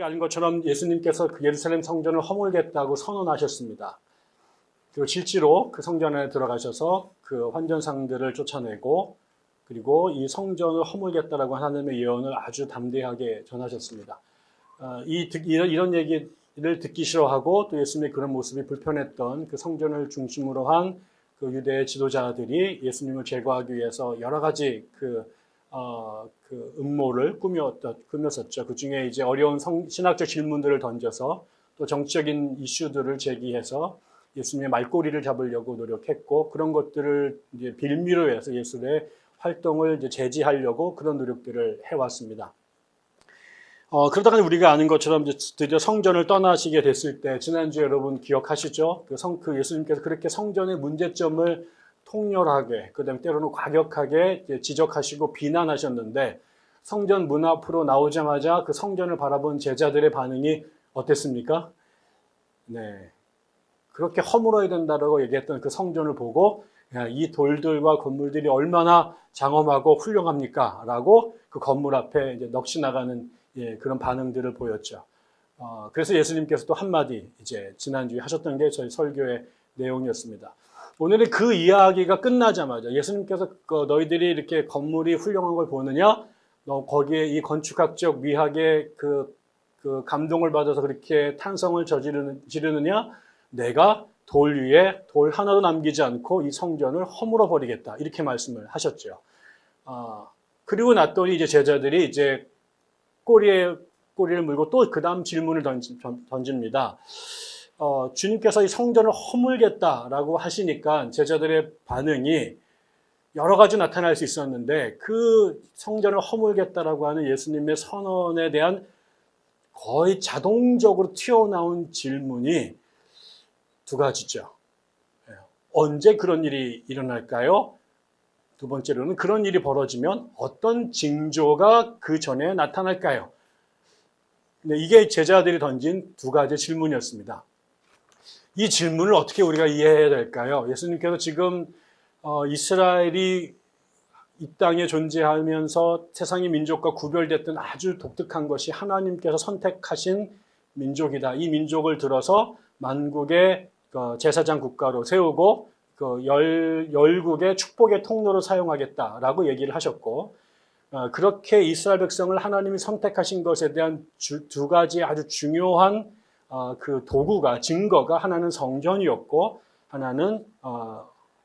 우리가 아는 것처럼 예수님께서 그 예루살렘 성전을 허물겠다고 선언하셨습니다. 그리고 실제로 그 성전 안에 들어가셔서 그 환전상들을 쫓아내고 그리고 이 성전을 허물겠다라고 하나님의 예언을 아주 담대하게 전하셨습니다. 이런 얘기를 듣기 싫어하고 또 예수님의 그런 모습이 불편했던 그 성전을 중심으로 한 그 유대 지도자들이 예수님을 제거하기 위해서 여러 가지 그 음모를 꾸몄었죠. 그 중에 이제 어려운 신학적 질문들을 던져서 또 정치적인 이슈들을 제기해서 예수님의 말꼬리를 잡으려고 노력했고 그런 것들을 이제 빌미로 해서 예수의 활동을 이제 제지하려고 그런 노력들을 해왔습니다. 그러다가 우리가 아는 것처럼 이제 드디어 성전을 떠나시게 됐을 때 지난주에 여러분 기억하시죠? 그 예수님께서 그렇게 성전의 문제점을 통렬하게 그다음에 때로는 과격하게 지적하시고 비난하셨는데 성전 문 앞으로 나오자마자 그 성전을 바라본 제자들의 반응이 어땠습니까? 네, 그렇게 허물어야 된다라고 얘기했던 그 성전을 보고 야, 이 돌들과 건물들이 얼마나 장엄하고 훌륭합니까? 라고 그 건물 앞에 이제 넋이 나가는 그런 반응들을 보였죠. 그래서 예수님께서 또 한마디 이제 지난주에 하셨던 게 저희 설교의 내용이었습니다. 오늘은 그 이야기가 끝나자마자 예수님께서 너희들이 이렇게 건물이 훌륭한 걸 보느냐? 너 거기에 이 건축학적 미학의 그 감동을 받아서 그렇게 탄성을 지르느냐? 내가 돌 위에 돌 하나도 남기지 않고 이 성전을 허물어 버리겠다. 이렇게 말씀을 하셨죠. 그리고 났더니 이제 제자들이 이제 꼬리를 물고 또 그 다음 질문을 던집니다. 주님께서 이 성전을 허물겠다라고 하시니까 제자들의 반응이 여러 가지 나타날 수 있었는데 그 성전을 허물겠다라고 하는 예수님의 선언에 대한 거의 자동적으로 튀어나온 질문이 두 가지죠. 언제 그런 일이 일어날까요? 두 번째로는 그런 일이 벌어지면 어떤 징조가 그 전에 나타날까요? 이게 제자들이 던진 두 가지 질문이었습니다. 이 질문을 어떻게 우리가 이해해야 될까요? 예수님께서 지금 이스라엘이 이 땅에 존재하면서 세상의 민족과 구별됐던 아주 독특한 것이 하나님께서 선택하신 민족이다. 이 민족을 들어서 만국의 제사장 국가로 세우고 열국의 축복의 통로로 사용하겠다라고 얘기를 하셨고 그렇게 이스라엘 백성을 하나님이 선택하신 것에 대한 두 가지 아주 중요한 그 도구가 증거가 하나는 성전이었고 하나는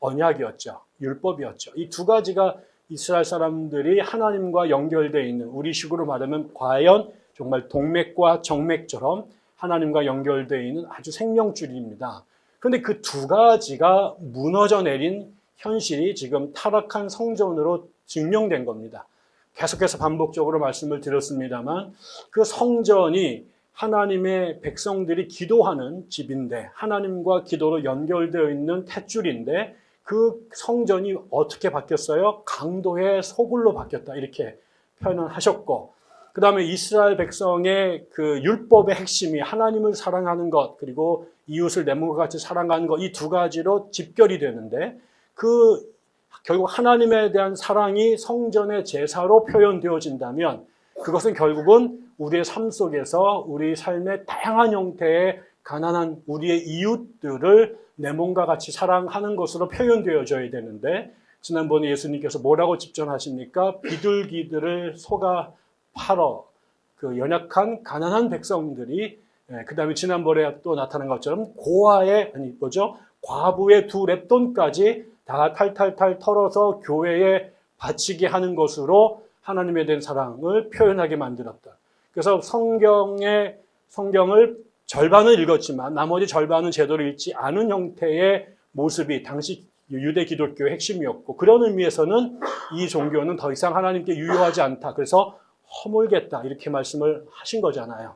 언약이었죠. 율법이었죠. 이 두 가지가 이스라엘 사람들이 하나님과 연결되어 있는 우리식으로 말하면 과연 정말 동맥과 정맥처럼 하나님과 연결되어 있는 아주 생명줄입니다. 그런데 그 두 가지가 무너져 내린 현실이 지금 타락한 성전으로 증명된 겁니다. 계속해서 반복적으로 말씀을 드렸습니다만 그 성전이 하나님의 백성들이 기도하는 집인데 하나님과 기도로 연결되어 있는 탯줄인데 그 성전이 어떻게 바뀌었어요? 강도의 소굴로 바뀌었다 이렇게 표현을 하셨고 그 다음에 이스라엘 백성의 그 율법의 핵심이 하나님을 사랑하는 것 그리고 이웃을 내 몸과 같이 사랑하는 것 이 두 가지로 집결이 되는데 결국 하나님에 대한 사랑이 성전의 제사로 표현되어진다면 그것은 결국은 우리의 삶 속에서 우리 삶의 다양한 형태의 가난한 우리의 이웃들을 내 몸과 같이 사랑하는 것으로 표현되어져야 되는데 지난번에 예수님께서 뭐라고 집전하십니까? 비둘기들을 속아 팔어 그 연약한 가난한 백성들이 그 다음에 지난번에 또 나타난 것처럼 과부의 두 렙돈까지 다 탈탈탈 털어서 교회에 바치게 하는 것으로 하나님에 대한 사랑을 표현하게 만들었다. 그래서 성경을 절반을 읽었지만 나머지 절반은 제대로 읽지 않은 형태의 모습이 당시 유대 기독교의 핵심이었고 그런 의미에서는 이 종교는 더 이상 하나님께 유효하지 않다. 그래서 허물겠다 이렇게 말씀을 하신 거잖아요.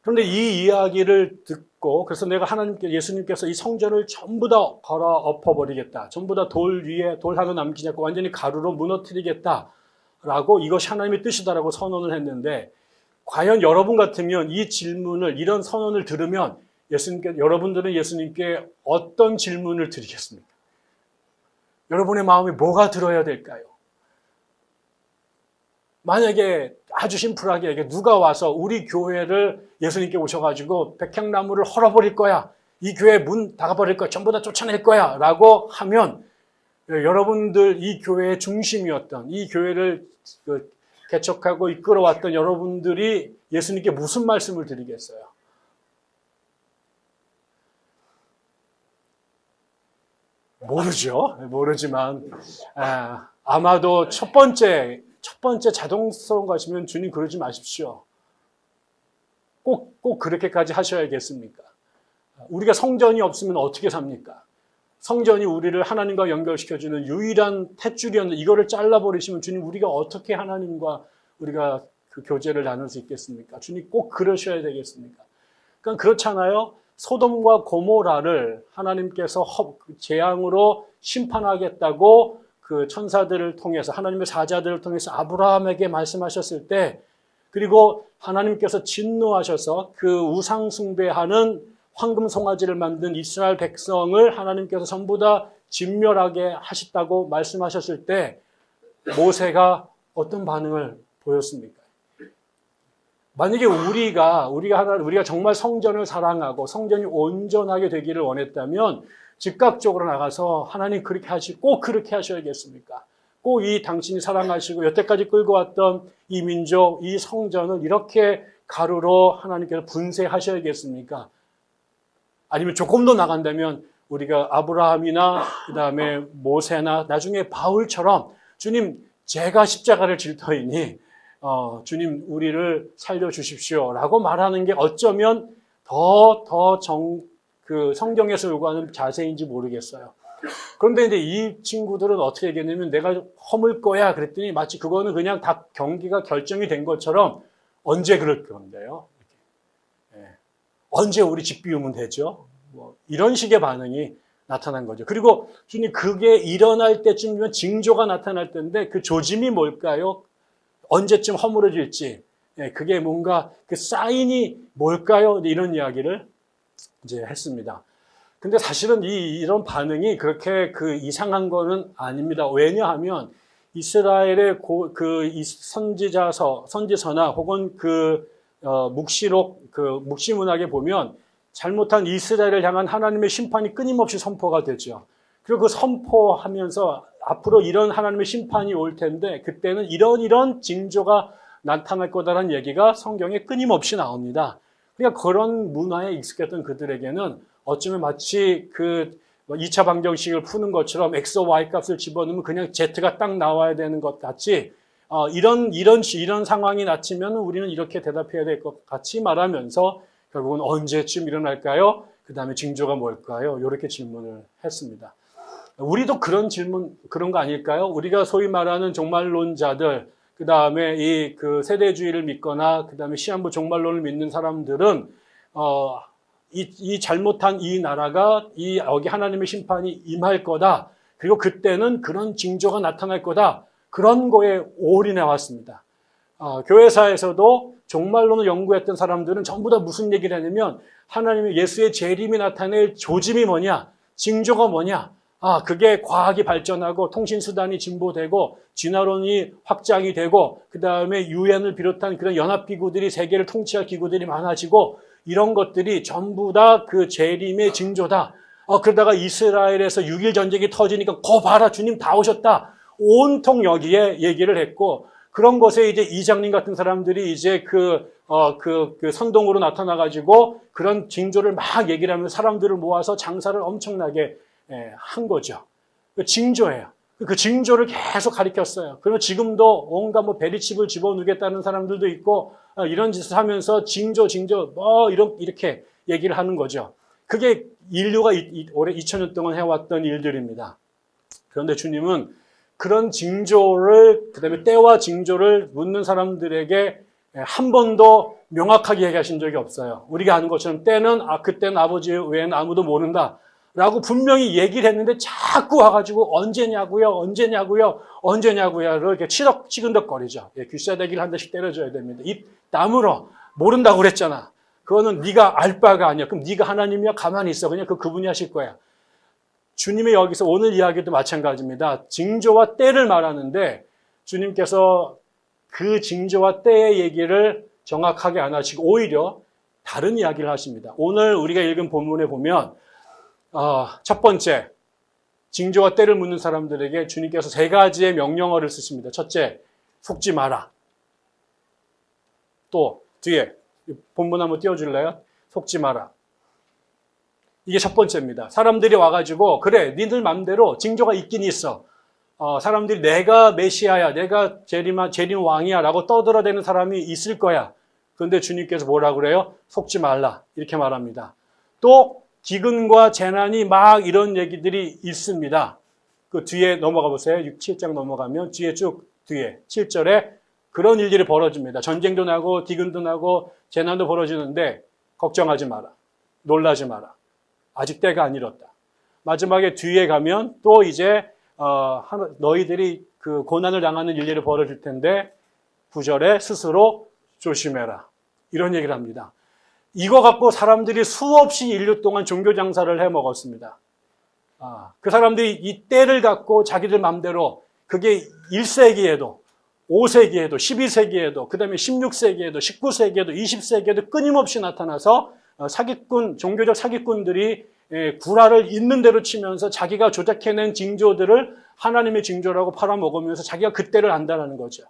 그런데 이 이야기를 듣고 그래서 내가 예수님께서 이 성전을 전부 다 걸어 엎어버리겠다. 전부 다 돌 위에 돌 하나 남기지 않고 완전히 가루로 무너뜨리겠다라고 이것이 하나님의 뜻이다라고 선언을 했는데 과연 여러분 같으면 이 질문을 이런 선언을 들으면 여러분들은 예수님께 어떤 질문을 드리겠습니까? 여러분의 마음에 뭐가 들어야 될까요? 만약에 아주 심플하게 누가 와서 우리 교회를 예수님께 오셔가지고 백향나무를 헐어버릴 거야. 이 교회 문 닫아버릴 거야. 전부 다 쫓아낼 거야. 라고 하면 여러분들 이 교회의 중심이었던 이 교회를 개척하고 이끌어왔던 여러분들이 예수님께 무슨 말씀을 드리겠어요? 모르죠. 모르지만 아마도 첫 번째 자동스러운 것이면 주님 그러지 마십시오. 꼭 그렇게까지 하셔야겠습니까? 우리가 성전이 없으면 어떻게 삽니까? 성전이 우리를 하나님과 연결시켜주는 유일한 탯줄이었는데 이거를 잘라버리시면 주님 우리가 어떻게 하나님과 우리가 그 교제를 나눌 수 있겠습니까? 주님 꼭 그러셔야 되겠습니까? 그러니까 그렇잖아요. 소돔과 고모라를 하나님께서 재앙으로 심판하겠다고 그 천사들을 통해서 하나님의 사자들을 통해서 아브라함에게 말씀하셨을 때 그리고 하나님께서 진노하셔서 그 우상 숭배하는 황금 송아지를 만든 이스라엘 백성을 하나님께서 전부 다 진멸하게 하셨다고 말씀하셨을 때 모세가 어떤 반응을 보였습니까? 만약에 우리가 정말 성전을 사랑하고 성전이 온전하게 되기를 원했다면 즉각적으로 나가서 하나님 그렇게 꼭 그렇게 하셔야겠습니까? 꼭 이 당신이 사랑하시고 여태까지 끌고 왔던 이 민족, 이 성전을 이렇게 가루로 하나님께서 분쇄하셔야겠습니까? 아니면 조금 더 나간다면 우리가 아브라함이나 그다음에 모세나 나중에 바울처럼 주님 제가 십자가를 질 터이니 주님 우리를 살려주십시오라고 말하는 게 어쩌면 그 성경에서 요구하는 자세인지 모르겠어요. 그런데 이제 이 친구들은 어떻게 얘기했냐면 내가 허물 거야 그랬더니 마치 그거는 그냥 다 경기가 결정이 된 것처럼 언제 그럴 건데요? 언제 우리 집 비우면 되죠? 이런 식의 반응이 나타난 거죠. 그리고 주님 그게 일어날 때쯤이면 징조가 나타날 때인데 그 조짐이 뭘까요? 언제쯤 허물어질지 그게 뭔가 그 사인이 뭘까요? 이런 이야기를 이제 했습니다. 근데 사실은 이런 반응이 그렇게 그 이상한 거는 아닙니다. 왜냐하면 이스라엘의 선지서나 혹은 묵시록, 묵시문학에 보면 잘못한 이스라엘을 향한 하나님의 심판이 끊임없이 선포가 되죠. 그리고 그 선포하면서 앞으로 이런 하나님의 심판이 올 텐데 그때는 이런 징조가 나타날 거다라는 얘기가 성경에 끊임없이 나옵니다. 그러니까 그런 문화에 익숙했던 그들에게는 어쩌면 마치 2차 방정식을 푸는 것처럼 X와 Y 값을 집어넣으면 그냥 Z가 딱 나와야 되는 것 같이 이런 상황이 닥치면 우리는 이렇게 대답해야 될 것 같이 말하면서 결국은 언제쯤 일어날까요? 그 다음에 징조가 뭘까요? 이렇게 질문을 했습니다. 우리도 그런 거 아닐까요? 우리가 소위 말하는 종말론자들, 그 다음에 세대주의를 믿거나, 그 다음에 시한부 종말론을 믿는 사람들은, 이 잘못한 이 나라가 여기 하나님의 심판이 임할 거다. 그리고 그때는 그런 징조가 나타날 거다. 그런 거에 올인해 왔습니다. 교회사에서도 종말론을 연구했던 사람들은 전부 다 무슨 얘기를 하냐면 하나님의 예수의 재림이 나타낼 조짐이 뭐냐? 징조가 뭐냐? 그게 과학이 발전하고 통신수단이 진보되고 진화론이 확장이 되고 그 다음에 유엔을 비롯한 그런 연합기구들이 세계를 통치할 기구들이 많아지고 이런 것들이 전부 다 그 재림의 징조다. 그러다가 이스라엘에서 6.1 전쟁이 터지니까 봐라 주님 다 오셨다. 온통 여기에 얘기를 했고 그런 것에 이제 이장님 같은 사람들이 이제 그 선동으로 나타나가지고 그런 징조를 막 얘기를 하면서 사람들을 모아서 장사를 엄청나게 한 거죠. 그 징조예요. 그 징조를 계속 가리켰어요. 그리고 지금도 온갖 베리칩을 집어넣겠다는 사람들도 있고 이런 짓을 하면서 징조 이렇게 얘기를 하는 거죠. 그게 인류가 올해 2000년 동안 해왔던 일들입니다. 그런데 주님은 그런 징조를 그다음에 때와 징조를 묻는 사람들에게 한 번도 명확하게 얘기하신 적이 없어요. 우리가 아는 것처럼 그때는 아버지 외에는 아무도 모른다. 라고 분명히 얘기를 했는데 자꾸 와가지고 언제냐고요 이렇게 치근덕거리죠. 귀싸대기를 한 대씩 때려줘야 됩니다. 입 다물어. 모른다고 그랬잖아. 그거는 네가 알 바가 아니야. 그럼 네가 하나님이야? 가만히 있어. 그냥 그분이 하실 거야. 주님이 여기서 오늘 이야기도 마찬가지입니다. 징조와 때를 말하는데 주님께서 그 징조와 때의 얘기를 정확하게 안 하시고 오히려 다른 이야기를 하십니다. 오늘 우리가 읽은 본문에 보면 첫 번째, 징조와 때를 묻는 사람들에게 주님께서 세 가지의 명령어를 쓰십니다. 첫째, 속지 마라. 또 뒤에 본문 한번 띄워줄래요? 속지 마라. 이게 첫 번째입니다. 사람들이 와가지고 그래, 니들 맘대로 징조가 있긴 있어. 사람들이 내가 메시아야, 내가 재림 왕이야 라고 떠들어대는 사람이 있을 거야. 그런데 주님께서 뭐라 그래요? 속지 말라. 이렇게 말합니다. 또 기근과 재난이 막 이런 얘기들이 있습니다. 그 뒤에 넘어가 보세요. 6, 7장 넘어가면 뒤에 쭉 뒤에 7절에 그런 일들이 벌어집니다. 전쟁도 나고 기근도 나고 재난도 벌어지는데 걱정하지 마라. 놀라지 마라. 아직 때가 안 이뤘다. 마지막에 뒤에 가면 또 이제 너희들이 그 고난을 당하는 일들이 벌어질 텐데 9절에 스스로 조심해라. 이런 얘기를 합니다. 이거 갖고 사람들이 수없이 인류 동안 종교 장사를 해 먹었습니다. 그 사람들이 이 때를 갖고 자기들 맘대로 그게 1세기에도 5세기에도 12세기에도 그 다음에 16세기에도 19세기에도 20세기에도 끊임없이 나타나서 사기꾼, 종교적 사기꾼들이 구라를 있는 대로 치면서 자기가 조작해낸 징조들을 하나님의 징조라고 팔아먹으면서 자기가 그때를 안다라는 거죠.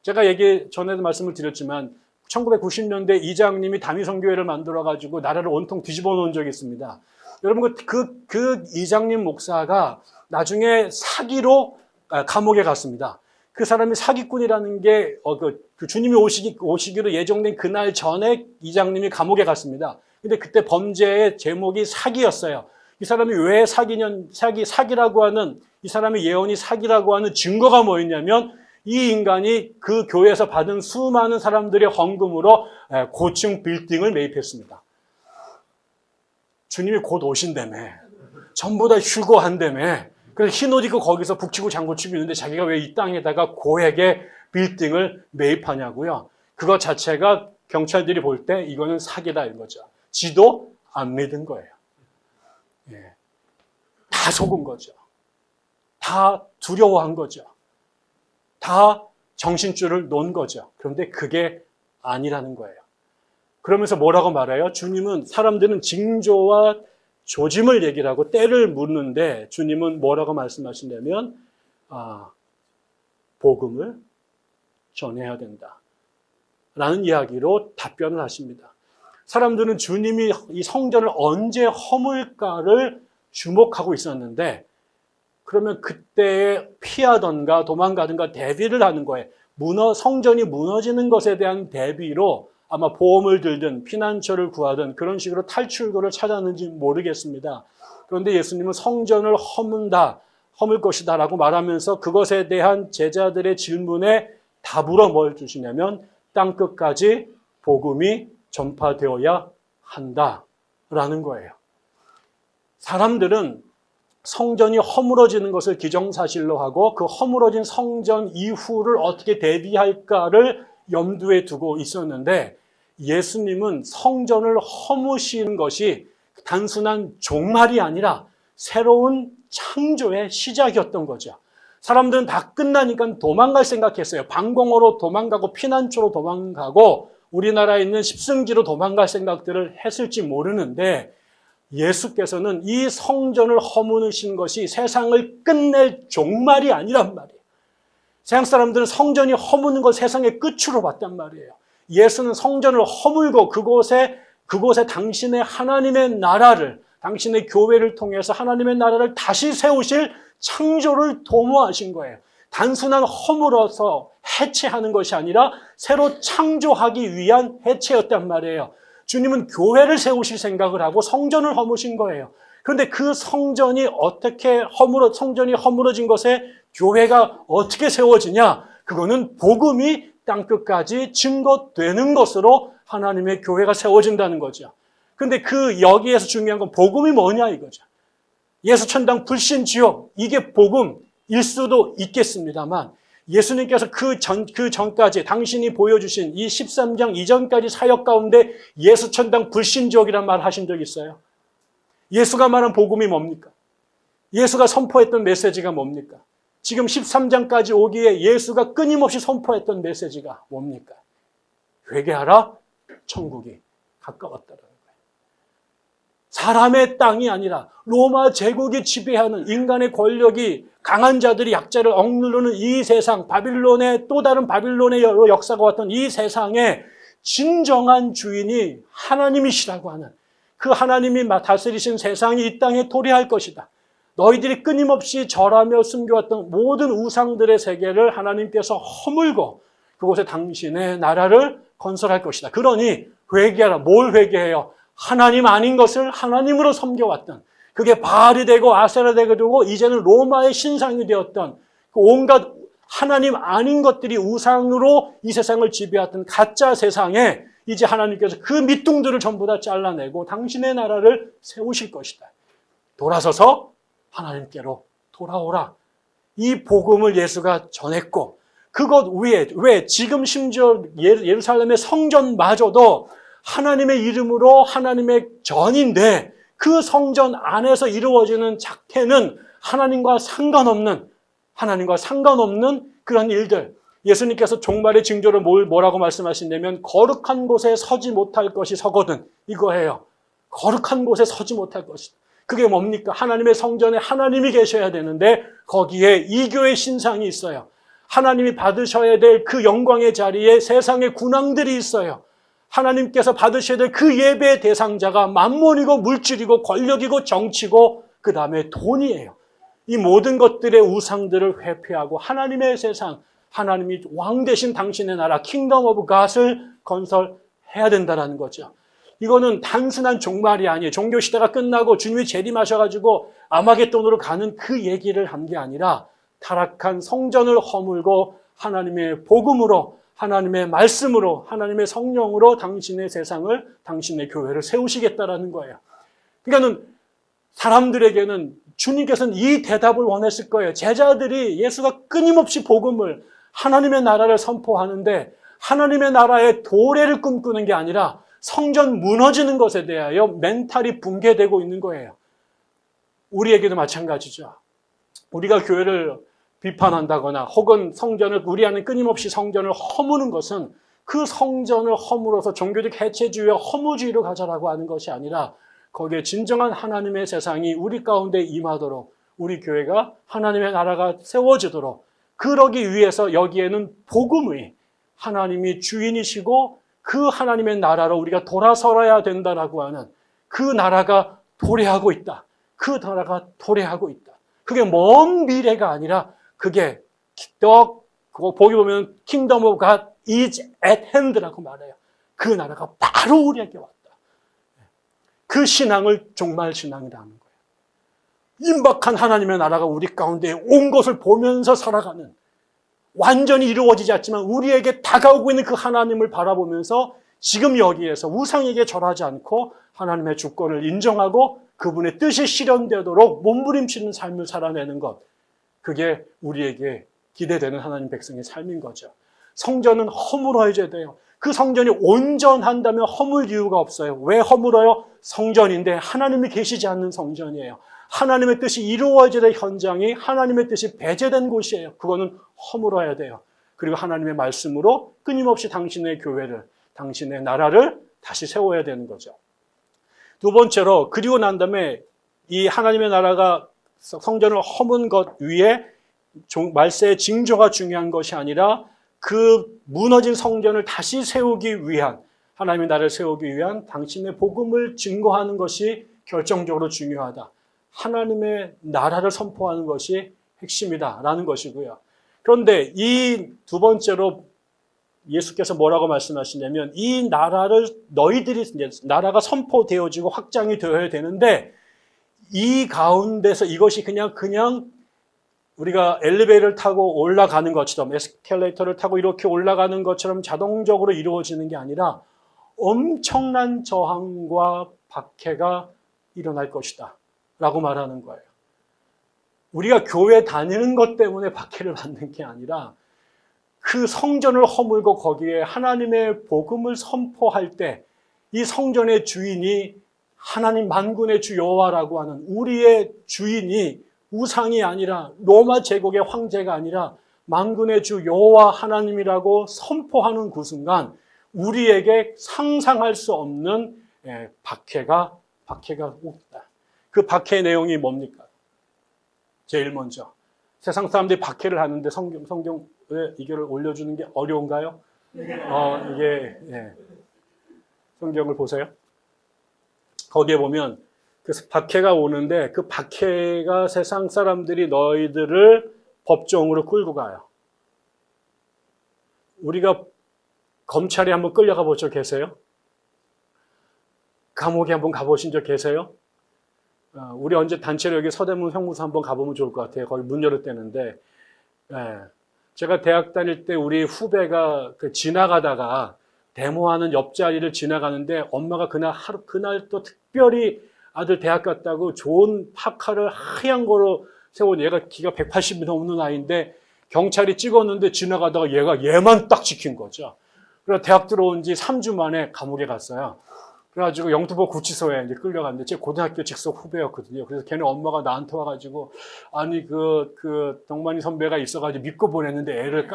제가 전에도 말씀을 드렸지만 1990년대 이장님이 다미성교회를 만들어가지고 나라를 온통 뒤집어 놓은 적이 있습니다. 여러분, 그 이장님 목사가 나중에 사기로 감옥에 갔습니다. 그 사람이 사기꾼이라는 게 그 주님이 오시기로 예정된 그날 전에 이장님이 감옥에 갔습니다. 근데 그때 범죄의 제목이 사기였어요. 이 사람이 왜 사기라고 하는, 이 사람의 예언이 사기라고 하는 증거가 뭐였냐면 이 인간이 그 교회에서 받은 수많은 사람들의 헌금으로 고층 빌딩을 매입했습니다. 주님이 곧 오신다며. 전부 다 휴거한다며. 그래서 흰 옷 입고 거기서 북치고 장구치고 있는데 자기가 왜 이 땅에다가 고액의 빌딩을 매입하냐고요. 그것 자체가 경찰들이 볼 때 이거는 사기다 이런 거죠. 지도 안 믿은 거예요. 다 속은 거죠. 다 두려워한 거죠. 다 정신줄을 놓은 거죠. 그런데 그게 아니라는 거예요. 그러면서 뭐라고 말해요? 사람들은 징조와 조짐을 얘기를 하고 때를 묻는데 주님은 뭐라고 말씀하시냐면 복음을 전해야 된다 라는 이야기로 답변을 하십니다. 사람들은 주님이 이 성전을 언제 허물까를 주목하고 있었는데 그러면 그때에 피하던가 도망가든가 대비를 하는 거예요. 성전이 무너지는 것에 대한 대비로 아마 보험을 들든 피난처를 구하든 그런 식으로 탈출구를 찾았는지 모르겠습니다. 그런데 예수님은 성전을 허물 것이다 라고 말하면서 그것에 대한 제자들의 질문에 답으로 뭘 주시냐면 땅끝까지 복음이 전파되어야 한다라는 거예요. 사람들은 성전이 허물어지는 것을 기정사실로 하고 그 허물어진 성전 이후를 어떻게 대비할까를 염두에 두고 있었는데 예수님은 성전을 허무시는 것이 단순한 종말이 아니라 새로운 창조의 시작이었던 거죠. 사람들은 다 끝나니까 도망갈 생각했어요. 방공호로 도망가고 피난처로 도망가고 우리나라에 있는 십승지로 도망갈 생각들을 했을지 모르는데 예수께서는 이 성전을 허무시는 것이 세상을 끝낼 종말이 아니란 말이에요. 세상 사람들은 성전이 허무는 걸 세상의 끝으로 봤단 말이에요. 예수는 성전을 허물고 그곳에 당신의 하나님의 나라를, 당신의 교회를 통해서 하나님의 나라를 다시 세우실 창조를 도모하신 거예요. 단순한 허물어서 해체하는 것이 아니라 새로 창조하기 위한 해체였단 말이에요. 주님은 교회를 세우실 생각을 하고 성전을 허무신 거예요. 그런데 그 성전이 성전이 허물어진 것에 교회가 어떻게 세워지냐? 그거는 복음이 땅끝까지 증거되는 것으로 하나님의 교회가 세워진다는 거죠. 그런데 여기에서 중요한 건 복음이 뭐냐 이거죠. 예수 천당 불신 지옥, 이게 복음일 수도 있겠습니다만 예수님께서 그 전까지 당신이 보여주신 이 13장 이전까지 사역 가운데 예수 천당 불신지옥이란 말 하신 적 있어요? 예수가 말한 복음이 뭡니까? 예수가 선포했던 메시지가 뭡니까? 지금 13장까지 오기에 예수가 끊임없이 선포했던 메시지가 뭡니까? 회개하라, 천국이 가까웠다라는 거예요. 사람의 땅이 아니라 로마 제국이 지배하는 인간의 권력이 강한 자들이 약자를 억누르는 이 세상, 바빌론의 또 다른 바빌론의 역사가 왔던 이 세상에 진정한 주인이 하나님이시라고 하는 그 하나님이 다스리신 세상이 이 땅에 도래할 것이다. 너희들이 끊임없이 절하며 숨겨왔던 모든 우상들의 세계를 하나님께서 허물고 그곳에 당신의 나라를 건설할 것이다. 그러니 회개하라. 뭘 회개해요? 하나님 아닌 것을 하나님으로 섬겨왔던, 그게 바알이 되고 아세라 되고 이제는 로마의 신상이 되었던 그 온갖 하나님 아닌 것들이 우상으로 이 세상을 지배했던 가짜 세상에 이제 하나님께서 그 밑둥들을 전부 다 잘라내고 당신의 나라를 세우실 것이다. 돌아서서 하나님께로 돌아오라. 이 복음을 예수가 전했고, 그것 위에 왜 지금 심지어 예루살렘의 성전마저도 하나님의 이름으로 하나님의 전인데 그 성전 안에서 이루어지는 작태는 하나님과 상관없는 그런 일들. 예수님께서 종말의 징조를 뭐라고 말씀하신다면 거룩한 곳에 서지 못할 것이 서거든, 이거예요. 거룩한 곳에 서지 못할 것이다. 그게 뭡니까? 하나님의 성전에 하나님이 계셔야 되는데 거기에 이교의 신상이 있어요. 하나님이 받으셔야 될 그 영광의 자리에 세상의 군왕들이 있어요. 하나님께서 받으셔야 될 그 예배의 대상자가 만몬이고 물질이고 권력이고 정치고 그 다음에 돈이에요. 이 모든 것들의 우상들을 회피하고 하나님의 세상, 하나님이 왕 되신 당신의 나라 킹덤 오브 갓을 건설해야 된다는 거죠. 이거는 단순한 종말이 아니에요. 종교시대가 끝나고 주님이 재림하셔가지고 아마겟돈으로 가는 그 얘기를 한 게 아니라 타락한 성전을 허물고 하나님의 복음으로, 하나님의 말씀으로, 하나님의 성령으로 당신의 세상을, 당신의 교회를 세우시겠다라는 거예요. 그러니까는 사람들에게는 주님께서는 이 대답을 원했을 거예요. 제자들이 예수가 끊임없이 복음을, 하나님의 나라를 선포하는데 하나님의 나라의 도래를 꿈꾸는 게 아니라 성전 무너지는 것에 대하여 멘탈이 붕괴되고 있는 거예요. 우리에게도 마찬가지죠. 우리가 교회를 비판한다거나 혹은 성전을, 우리 안에 끊임없이 성전을 허무는 것은 그 성전을 허물어서 종교적 해체주의와 허무주의로 가자라고 하는 것이 아니라 거기에 진정한 하나님의 세상이 우리 가운데 임하도록, 우리 교회가 하나님의 나라가 세워지도록, 그러기 위해서 여기에는 복음의 하나님이 주인이시고 그 하나님의 나라로 우리가 돌아서야 된다라고 하는 그 나라가 도래하고 있다. 그 나라가 도래하고 있다. 그게 먼 미래가 아니라 그게 보기 보면 Kingdom of God is at hand라고 말해요. 그 나라가 바로 우리에게 왔다. 그 신앙을 종말 신앙이라는 거예요. 임박한 하나님의 나라가 우리 가운데 온 것을 보면서 살아가는, 완전히 이루어지지 않지만 우리에게 다가오고 있는 그 하나님을 바라보면서 지금 여기에서 우상에게 절하지 않고 하나님의 주권을 인정하고 그분의 뜻이 실현되도록 몸부림치는 삶을 살아내는 것, 그게 우리에게 기대되는 하나님 백성의 삶인 거죠. 성전은 허물어야 돼요. 그 성전이 온전한다면 허물 이유가 없어요. 왜 허물어요? 성전인데 하나님이 계시지 않는 성전이에요. 하나님의 뜻이 이루어져야 될 현장이 하나님의 뜻이 배제된 곳이에요. 그거는 허물어야 돼요. 그리고 하나님의 말씀으로 끊임없이 당신의 교회를, 당신의 나라를 다시 세워야 되는 거죠. 두 번째로, 그리고 난 다음에 이 하나님의 나라가 성전을 허문 것 위에 말세의 징조가 중요한 것이 아니라 그 무너진 성전을 다시 세우기 위한, 하나님의 나라를 세우기 위한 당신의 복음을 증거하는 것이 결정적으로 중요하다. 하나님의 나라를 선포하는 것이 핵심이다라는 것이고요. 그런데 이 두 번째로 예수께서 뭐라고 말씀하시냐면, 이 나라를 나라가 선포되어지고 확장이 되어야 되는데 이 가운데서 이것이 그냥 우리가 엘리베이터를 타고 올라가는 것처럼, 에스컬레이터를 타고 이렇게 올라가는 것처럼 자동적으로 이루어지는 게 아니라 엄청난 저항과 박해가 일어날 것이다 라고 말하는 거예요. 우리가 교회 다니는 것 때문에 박해를 받는 게 아니라 그 성전을 허물고 거기에 하나님의 복음을 선포할 때 이 성전의 주인이 하나님 만군의 주 여호와라고 하는 우리의 주인이 우상이 아니라 로마 제국의 황제가 아니라 만군의 주 여호와 하나님이라고 선포하는 그 순간 우리에게 상상할 수 없는 박해가 옵니다. 그 박해의 내용이 뭡니까? 제일 먼저 세상 사람들이 박해를 하는데 성경에 이거를 올려주는 게 어려운가요? 성경을 보세요. 거기에 보면 그 박해가 오는데 그 박해가 세상 사람들이 너희들을 법정으로 끌고 가요. 우리가 검찰에 한번 끌려가 본 적 계세요? 감옥에 한번 가보신 적 계세요? 우리 언제 단체로 여기 서대문 형무소 한번 가보면 좋을 것 같아요. 거기 문 열었대는데, 제가 대학 다닐 때 우리 후배가 지나가다가 데모하는 옆자리를 지나가는데 엄마가 그날 또 특별히 아들 대학 갔다고 좋은 파카를 하얀 거로 세운 얘가 키가 180이 넘는 아이인데 경찰이 찍었는데 지나가다가 얘만 딱 지킨 거죠. 그래서 대학 들어온 지 3주 만에 감옥에 갔어요. 그래가지고 영등포 구치소에 이제 끌려갔는데 제 고등학교 직속 후배였거든요. 그래서 걔네 엄마가 나한테 와가지고 아니 그 동만이 선배가 있어가지고 믿고 보냈는데 애를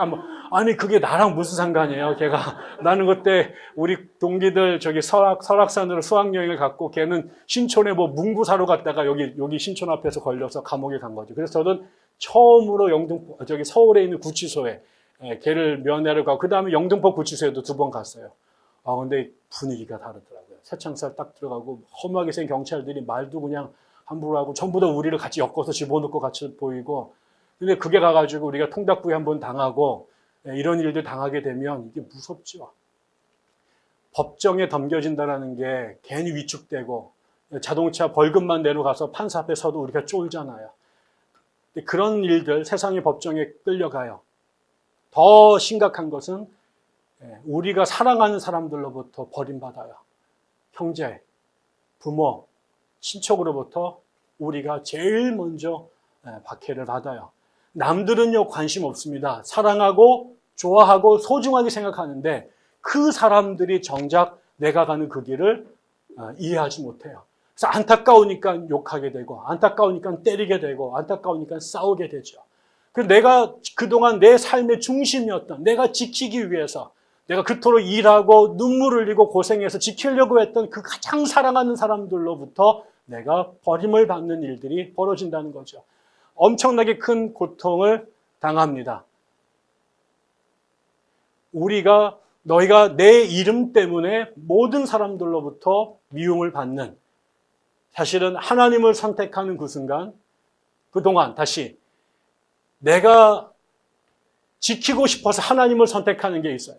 아니 그게 나랑 무슨 상관이에요? 걔가 나는 그때 우리 동기들 저기 설악산으로 수학여행을 갔고 걔는 신촌에 뭐 문구 사러 갔다가 여기 신촌 앞에서 걸려서 감옥에 간 거죠. 그래서 저는 처음으로 서울에 있는 구치소에 걔를 면회를 가고 그 다음에 영등포 구치소에도 2번 갔어요. 근데 분위기가 다르더라고요. 새창살 딱 들어가고 험하게 생긴 경찰들이 말도 그냥 함부로 하고 전부 다 우리를 같이 엮어서 집어넣고 같이 보이고 근데 그게 가가지고 우리가 통닭구이 한번 당하고 이런 일들 당하게 되면 이게 무섭죠. 법정에 덤겨진다는 게 괜히 위축되고 자동차 벌금만 내러 가서 판사 앞에 서도 우리가 쫄잖아요. 근데 그런 일들 세상의 법정에 끌려가요. 더 심각한 것은 우리가 사랑하는 사람들로부터 버림받아요. 형제, 부모, 친척으로부터 우리가 제일 먼저 박해를 받아요. 남들은요 관심 없습니다. 사랑하고 좋아하고 소중하게 생각하는데 그 사람들이 정작 내가 가는 그 길을 이해하지 못해요. 그래서 안타까우니까 욕하게 되고 안타까우니까 때리게 되고 안타까우니까 싸우게 되죠. 내가 그동안 내 삶의 중심이었던 내가 지키기 위해서 내가 그토록 일하고 눈물을 흘리고 고생해서 지키려고 했던 그 가장 사랑하는 사람들로부터 내가 버림을 받는 일들이 벌어진다는 거죠. 엄청나게 큰 고통을 당합니다. 너희가 내 이름 때문에 모든 사람들로부터 미움을 받는 사실은 하나님을 선택하는 그 순간 그동안 다시 내가 지키고 싶어서 하나님을 선택하는 게 있어요.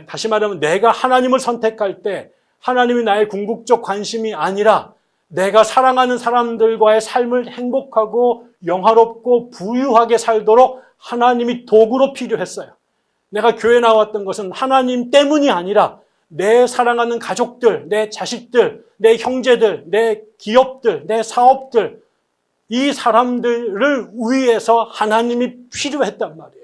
다시 말하면 내가 하나님을 선택할 때 하나님이 나의 궁극적 관심이 아니라 내가 사랑하는 사람들과의 삶을 행복하고 영화롭고 부유하게 살도록 하나님이 도구로 필요했어요. 내가 교회 나왔던 것은 하나님 때문이 아니라 내 사랑하는 가족들, 내 자식들, 내 형제들, 내 기업들, 내 사업들 이 사람들을 위해서 하나님이 필요했단 말이에요.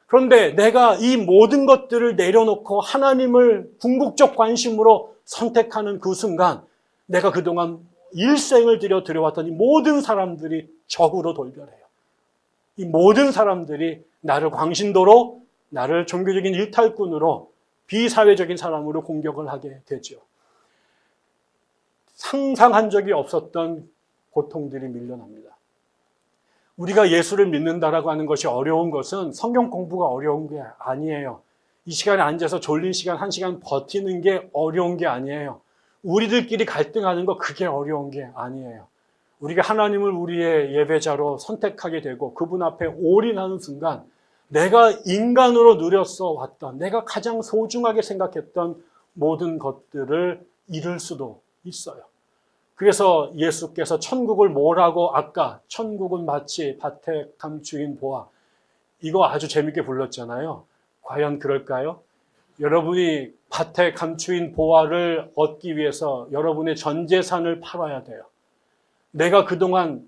그런데 내가 이 모든 것들을 내려놓고 하나님을 궁극적 관심으로 선택하는 그 순간 내가 그동안 일생을 들여왔던 이 모든 사람들이 적으로 돌변해요. 이 모든 사람들이 나를 광신도로 나를 종교적인 일탈꾼으로 비사회적인 사람으로 공격을 하게 되죠. 상상한 적이 없었던 고통들이 밀려납니다. 우리가 예수를 믿는다라고 하는 것이 어려운 것은 성경 공부가 어려운 게 아니에요. 이 시간에 앉아서 졸린 시간 1시간 버티는 게 어려운 게 아니에요. 우리들끼리 갈등하는 거 그게 어려운 게 아니에요. 우리가 하나님을 우리의 예배자로 선택하게 되고 그분 앞에 올인하는 순간 내가 인간으로 누렸어 왔던 내가 가장 소중하게 생각했던 모든 것들을 잃을 수도 있어요. 그래서 예수께서 천국을 뭐라고 아까 천국은 마치 밭에 감추인 보화 이거 아주 재밌게 불렀잖아요. 과연 그럴까요? 여러분이 밭에 감추인 보화를 얻기 위해서 여러분의 전 재산을 팔아야 돼요. 내가 그동안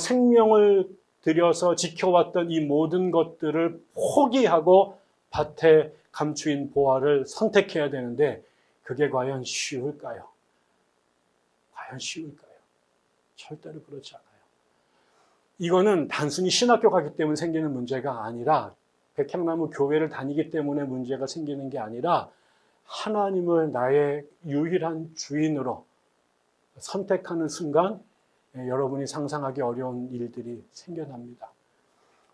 생명을 들여서 지켜왔던 이 모든 것들을 포기하고 밭에 감추인 보화를 선택해야 되는데 그게 과연 쉬울까요? 과연 쉬울까요? 절대로 그렇지 않아요. 이거는 단순히 신학교 가기 때문에 생기는 문제가 아니라 백향나무 교회를 다니기 때문에 문제가 생기는 게 아니라 하나님을 나의 유일한 주인으로 선택하는 순간 여러분이 상상하기 어려운 일들이 생겨납니다.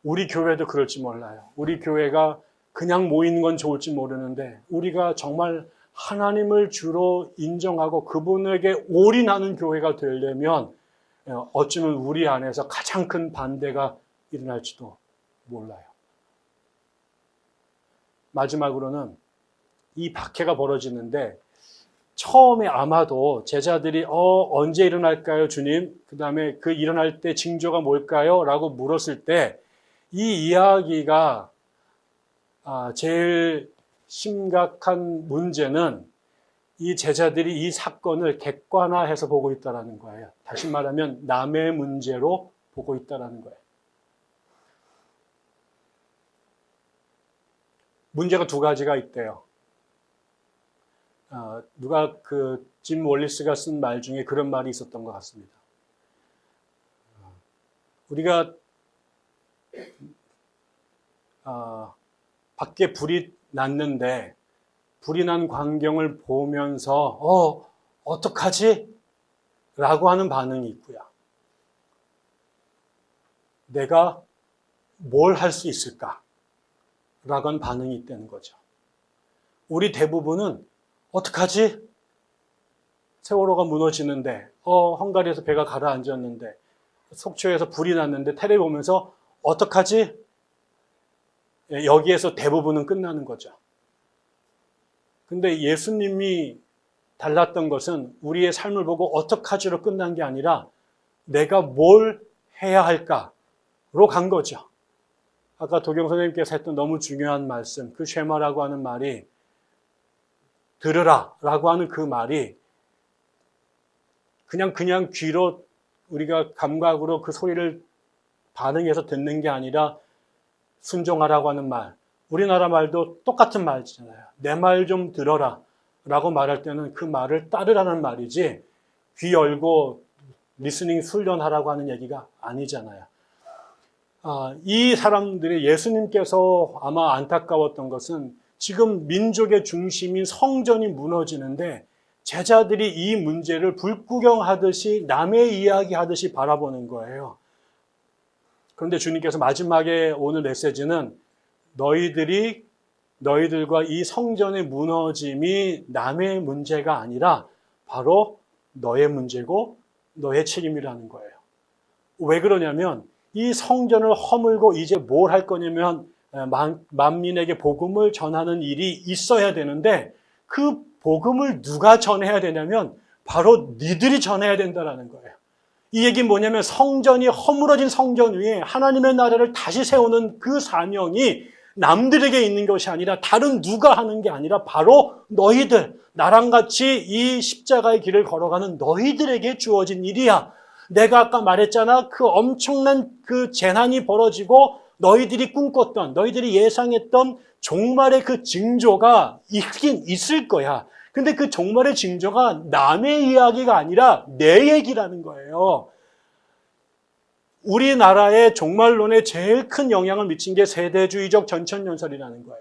우리 교회도 그럴지 몰라요. 우리 교회가 그냥 모이는 건 좋을지 모르는데 우리가 정말 하나님을 주로 인정하고 그분에게 올인하는 교회가 되려면 어쩌면 우리 안에서 가장 큰 반대가 일어날지도 몰라요. 마지막으로는 이 박해가 벌어지는데 처음에 아마도 제자들이 언제 일어날까요, 주님? 그 다음에 그 일어날 때 징조가 뭘까요? 라고 물었을 때 이 이야기가 제일 심각한 문제는 이 제자들이 이 사건을 객관화해서 보고 있다는 거예요. 다시 말하면 남의 문제로 보고 있다는 거예요. 문제가 두 가지가 있대요. 누가 짐 월리스가 쓴 말 중에 그런 말이 있었던 것 같습니다. 우리가 밖에 불이 났는데 불이 난 광경을 보면서 어떡하지? 라고 하는 반응이 있고요. 내가 뭘 할 수 있을까? 라고 하는 반응이 있다는 거죠. 우리 대부분은 어떡하지? 세월호가 무너지는데 헝가리에서 배가 가라앉았는데 속초에서 불이 났는데 텔레비 보면서 어떡하지? 여기에서 대부분은 끝나는 거죠. 근데 예수님이 달랐던 것은 우리의 삶을 보고 어떡하지로 끝난 게 아니라 내가 뭘 해야 할까로 간 거죠. 아까 도경 선생님께서 했던 너무 중요한 말씀, 그 쉐마라고 하는 말이 들으라 라고 하는 그 말이 그냥 귀로 우리가 감각으로 그 소리를 반응해서 듣는 게 아니라 순종하라고 하는 말. 우리나라 말도 똑같은 말이잖아요. 내 말 좀 들어라 라고 말할 때는 그 말을 따르라는 말이지 귀 열고 리스닝 훈련하라고 하는 얘기가 아니잖아요. 이 사람들이 예수님께서 아마 안타까웠던 것은 지금 민족의 중심인 성전이 무너지는데 제자들이 이 문제를 불구경하듯이 남의 이야기하듯이 바라보는 거예요. 그런데 주님께서 마지막에 오늘 메시지는 너희들과 이 성전의 무너짐이 남의 문제가 아니라 바로 너의 문제고 너의 책임이라는 거예요. 왜 그러냐면 이 성전을 허물고 이제 뭘 할 거냐면 만민에게 복음을 전하는 일이 있어야 되는데 그 복음을 누가 전해야 되냐면 바로 니들이 전해야 된다는 거예요. 이 얘기는 뭐냐면 성전이 허물어진 성전 위에 하나님의 나라를 다시 세우는 그 사명이 남들에게 있는 것이 아니라 다른 누가 하는 게 아니라 바로 너희들, 나랑 같이 이 십자가의 길을 걸어가는 너희들에게 주어진 일이야. 내가 아까 말했잖아. 그 엄청난 그 재난이 벌어지고 너희들이 꿈꿨던, 너희들이 예상했던 종말의 그 징조가 있긴 있을 거야. 근데 그 종말의 징조가 남의 이야기가 아니라 내 얘기라는 거예요. 우리나라의 종말론에 제일 큰 영향을 미친 게 세대주의적 전천연설이라는 거예요.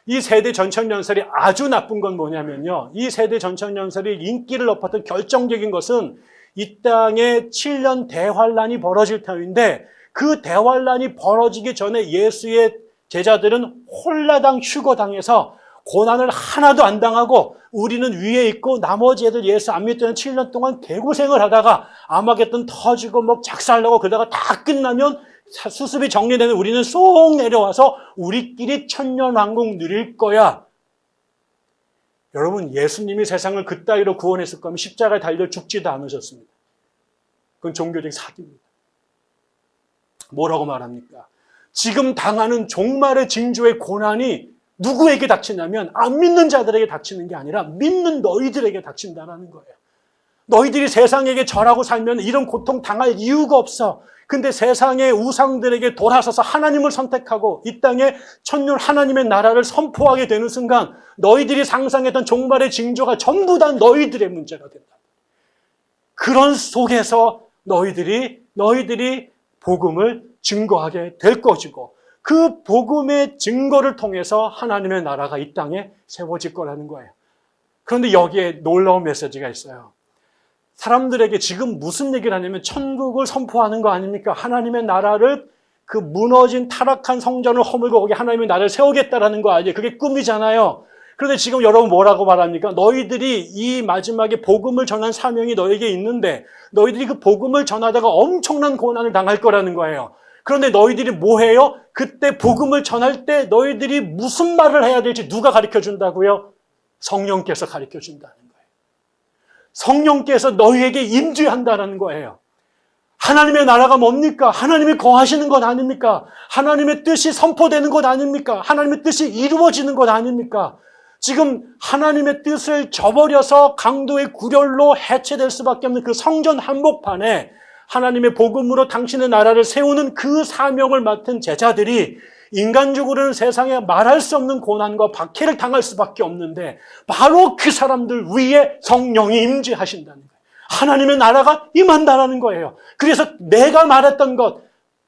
이 세대 전천연설이 아주 나쁜 건 뭐냐면요. 이 세대 전천연설이 인기를 엎었던 결정적인 것은 이 땅에 7년 대환란이 벌어질 터인데 그 대환란이 벌어지기 전에 예수의 제자들은 홀라당 휴거당해서 고난을 하나도 안 당하고 우리는 위에 있고 나머지 애들 예수 안 믿던 7년 동안 개고생을 하다가 아마겟돈 터지고 뭐 작살나고 그러다가 다 끝나면 수습이 정리되는 우리는 쏙 내려와서 우리끼리 천년왕국 누릴 거야. 여러분, 예수님이 세상을 그따위로 구원했을 거면 십자가에 달려 죽지도 않으셨습니다. 그건 종교적 사기입니다. 뭐라고 말합니까? 지금 당하는 종말의 징조의 고난이 누구에게 닥치냐면 안 믿는 자들에게 닥치는 게 아니라 믿는 너희들에게 닥친다는 거예요. 너희들이 세상에게 절하고 살면 이런 고통 당할 이유가 없어. 근데 세상의 우상들에게 돌아서서 하나님을 선택하고 이 땅에 천년 하나님의 나라를 선포하게 되는 순간 너희들이 상상했던 종말의 징조가 전부 다 너희들의 문제가 된다. 그런 속에서 너희들이 복음을 증거하게 될 것이고 그 복음의 증거를 통해서 하나님의 나라가 이 땅에 세워질 거라는 거예요. 그런데 여기에 놀라운 메시지가 있어요. 사람들에게 지금 무슨 얘기를 하냐면 천국을 선포하는 거 아닙니까? 하나님의 나라를 그 무너진 타락한 성전을 허물고 거기 하나님의 나라를 세우겠다라는 거 아니에요. 그게 꿈이잖아요. 그런데 지금 여러분 뭐라고 말합니까? 너희들이 이 마지막에 복음을 전한 사명이 너에게 있는데 너희들이 그 복음을 전하다가 엄청난 고난을 당할 거라는 거예요. 그런데 너희들이 뭐 해요? 그때 복음을 전할 때 너희들이 무슨 말을 해야 될지 누가 가르쳐 준다고요? 성령께서 가르쳐 준다는 거예요. 성령께서 너희에게 임재한다는 거예요. 하나님의 나라가 뭡니까? 하나님이 거하시는 것 아닙니까? 하나님의 뜻이 선포되는 것 아닙니까? 하나님의 뜻이 이루어지는 것 아닙니까? 지금 하나님의 뜻을 저버려서 강도의 굴혈로 해체될 수밖에 없는 그 성전 한복판에 하나님의 복음으로 당신의 나라를 세우는 그 사명을 맡은 제자들이 인간적으로는 세상에 말할 수 없는 고난과 박해를 당할 수밖에 없는데 바로 그 사람들 위에 성령이 임재하신다는 거예요. 하나님의 나라가 임한다는 거예요. 그래서 내가 말했던 것,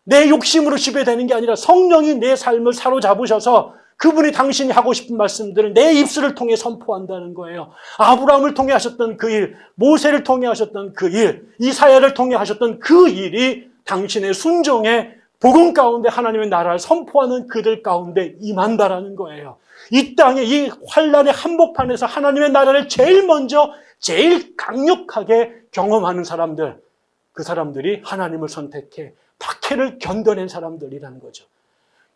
내 욕심으로 지배되는 게 아니라 성령이 내 삶을 사로잡으셔서 그분이 당신이 하고 싶은 말씀들을 내 입술을 통해 선포한다는 거예요. 아브라함을 통해 하셨던 그 일, 모세를 통해 하셨던 그 일, 이사야를 통해 하셨던 그 일이 당신의 순종에 복음 가운데 하나님의 나라를 선포하는 그들 가운데 임한다라는 거예요. 이 땅에 이 환란의 한복판에서 하나님의 나라를 제일 먼저 제일 강력하게 경험하는 사람들, 그 사람들이 하나님을 선택해 박해를 견뎌낸 사람들이라는 거죠.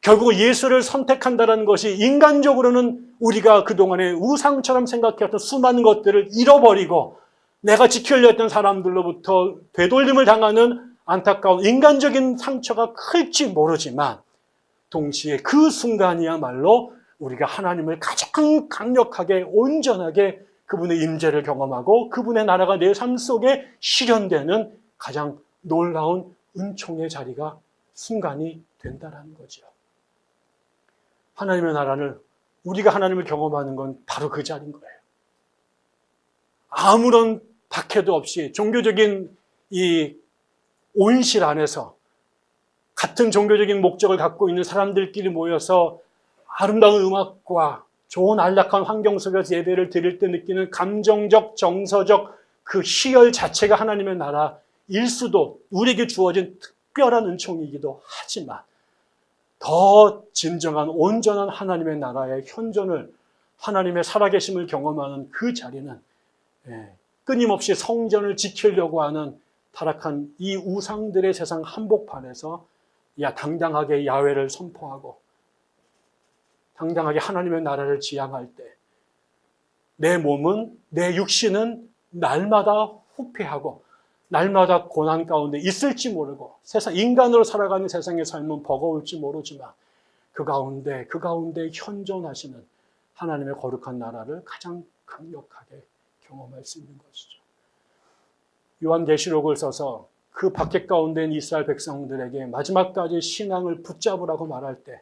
결국 예수를 선택한다는 것이 인간적으로는 우리가 그동안에 우상처럼 생각했던 수많은 것들을 잃어버리고 내가 지키려 했던 사람들로부터 되돌림을 당하는 안타까운 인간적인 상처가 클지 모르지만 동시에 그 순간이야말로 우리가 하나님을 가장 강력하게 온전하게 그분의 임재를 경험하고 그분의 나라가 내 삶 속에 실현되는 가장 놀라운 은총의 자리가 순간이 된다는 거죠. 하나님의 나라를 우리가 하나님을 경험하는 건 바로 그 자리인 거예요. 아무런 박해도 없이 종교적인 이 온실 안에서 같은 종교적인 목적을 갖고 있는 사람들끼리 모여서 아름다운 음악과 좋은 안락한 환경 속에서 예배를 드릴 때 느끼는 감정적, 정서적 그 희열 자체가 하나님의 나라일 수도 우리에게 주어진 특별한 은총이기도 하지만 더 진정한 온전한 하나님의 나라의 현존을 하나님의 살아계심을 경험하는 그 자리는 끊임없이 성전을 지키려고 하는 타락한 이 우상들의 세상 한복판에서 당당하게 야훼를 선포하고 당당하게 하나님의 나라를 지향할 때 내 몸은, 내 육신은 날마다 후패하고 날마다 고난 가운데 있을지 모르고 세상 인간으로 살아가는 세상의 삶은 버거울지 모르지만 그 가운데 현존하시는 하나님의 거룩한 나라를 가장 강력하게 경험할 수 있는 것이죠. 요한계시록을 써서 그 박해 가운데 있는 이스라엘 백성들에게 마지막까지 신앙을 붙잡으라고 말할 때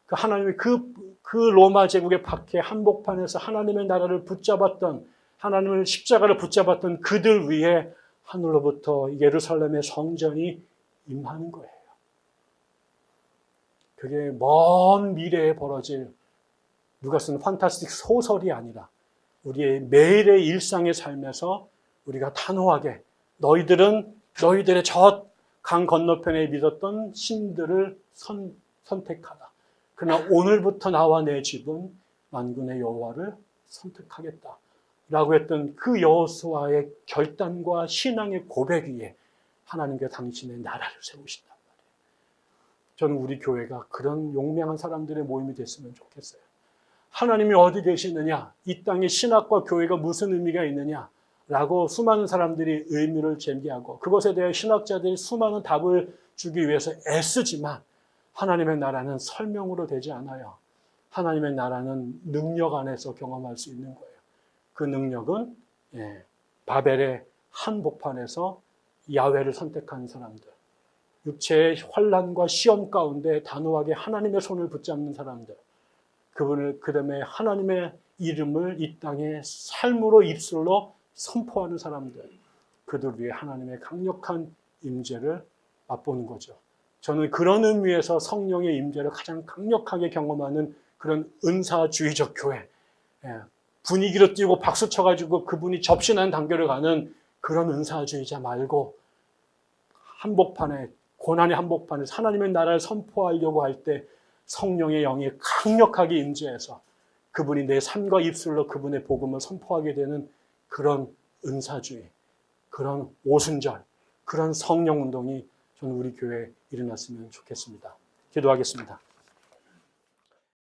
그 하나님의 그 로마 제국의 박해 한복판에서 하나님의 나라를 붙잡았던 하나님을 십자가를 붙잡았던 그들 위에 하늘로부터 예루살렘의 성전이 임하는 거예요. 그게 먼 미래에 벌어질 누가 쓴 판타스틱 소설이 아니라 우리의 매일의 일상의 삶에서 우리가 단호하게 너희들의 저 강 건너편에 믿었던 신들을 선택하라. 그러나 오늘부터 나와 내 집은 만군의 여호와를 선택하겠다. 라고 했던 그 여호수아의 결단과 신앙의 고백 위에 하나님께 당신의 나라를 세우신단 말이에요. 저는 우리 교회가 그런 용맹한 사람들의 모임이 됐으면 좋겠어요. 하나님이 어디 계시느냐? 이 땅에 신학과 교회가 무슨 의미가 있느냐? 라고 수많은 사람들이 의미를 제기하고 그것에 대해 신학자들이 수많은 답을 주기 위해서 애쓰지만 하나님의 나라는 설명으로 되지 않아요. 하나님의 나라는 능력 안에서 경험할 수 있는 거예요. 그 능력은 바벨의 한복판에서 야훼를 선택한 사람들, 육체의 환난과 시험 가운데 단호하게 하나님의 손을 붙잡는 사람들, 그다음에 하나님의 이름을 이 땅에 삶으로 입술로 선포하는 사람들, 그들 위해 하나님의 강력한 임재를 맛보는 거죠. 저는 그런 의미에서 성령의 임재를 가장 강력하게 경험하는 그런 은사주의적 교회, 분위기로 뛰고 박수 쳐가지고 그분이 접신한 단계로 가는 그런 은사주의자 말고 한복판에, 고난의 한복판에 하나님의 나라를 선포하려고 할 때 성령의 영이 강력하게 임재해서 그분이 내 삶과 입술로 그분의 복음을 선포하게 되는 그런 은사주의, 그런 오순절, 그런 성령운동이 저는 우리 교회에 일어났으면 좋겠습니다. 기도하겠습니다.